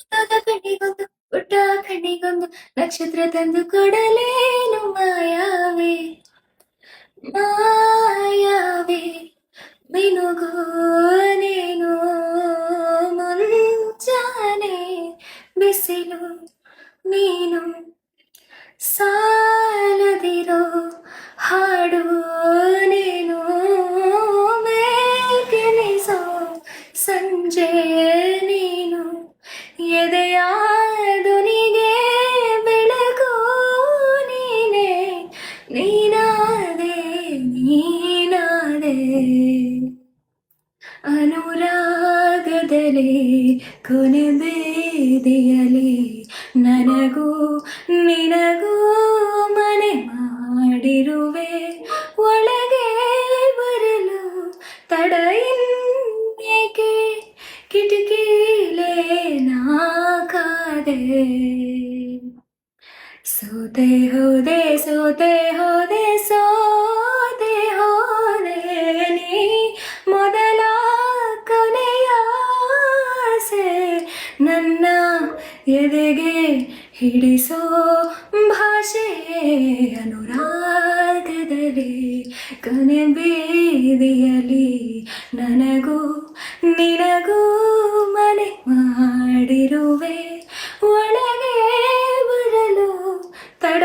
ಮುತ್ತದ ಕಣ್ಣಿಗೊಂದು ಪುಟ್ಟ ಕಣ್ಣಿಗೊಂದು ನಕ್ಷತ್ರ ತಂದು ಕೊಡಲೇನು ಮಾಯಾವೆ ಮಾಯಾವೆ ಮಿನುಗು ನೀನು ಮುಂಜಾನೆ ಬಿಸಿಲು ನೀನು ಸಾಲದಿರೋ ಹಾಡು ನೀನು ಬೇಕೆನಿಸೋ ಸಂಜೆ ನೀನು ಎದೆಯ ಧ್ವನಿಗೆ ಬೆಳಕು ನೀನೆ ನೀನಾದೆ ನೀನಾದೆ ಅನುರಾಗದಲ್ಲಿ ಕೊನೆ ಬೀದಿಯಲಿ ನನಗೂ ನಿನಗೂ ಮನೆ ಮಾಡಿರುವೆ ಒಳಗೆ ಬರಲು ತಡ ಇನ್ನೇಕೆ ಕಿಟಕಿಲೇ ನಾಕಾದೆ ಸೋತೆ ಹೋದೆ ಸೋತೆ ಹೋದೆ ಸೋತೆ ಹೋದೆ ನೀ ಮೊದಲ ಕೊನೆಯ ಆಸೆ ನನ್ನ ಎದೆಗೆ ಹಿಡಿಸೋ ಭಾಷೆ ಅನುರಾಗದಲ್ಲಿ ಕೊನೆ ಬೀದಿಯಲಿ ನನಗೂ ನಿನಗೂ ಮನೆ ಮಾಡಿರುವೆ ಒಳಗೆ ಬರಲು ತಡ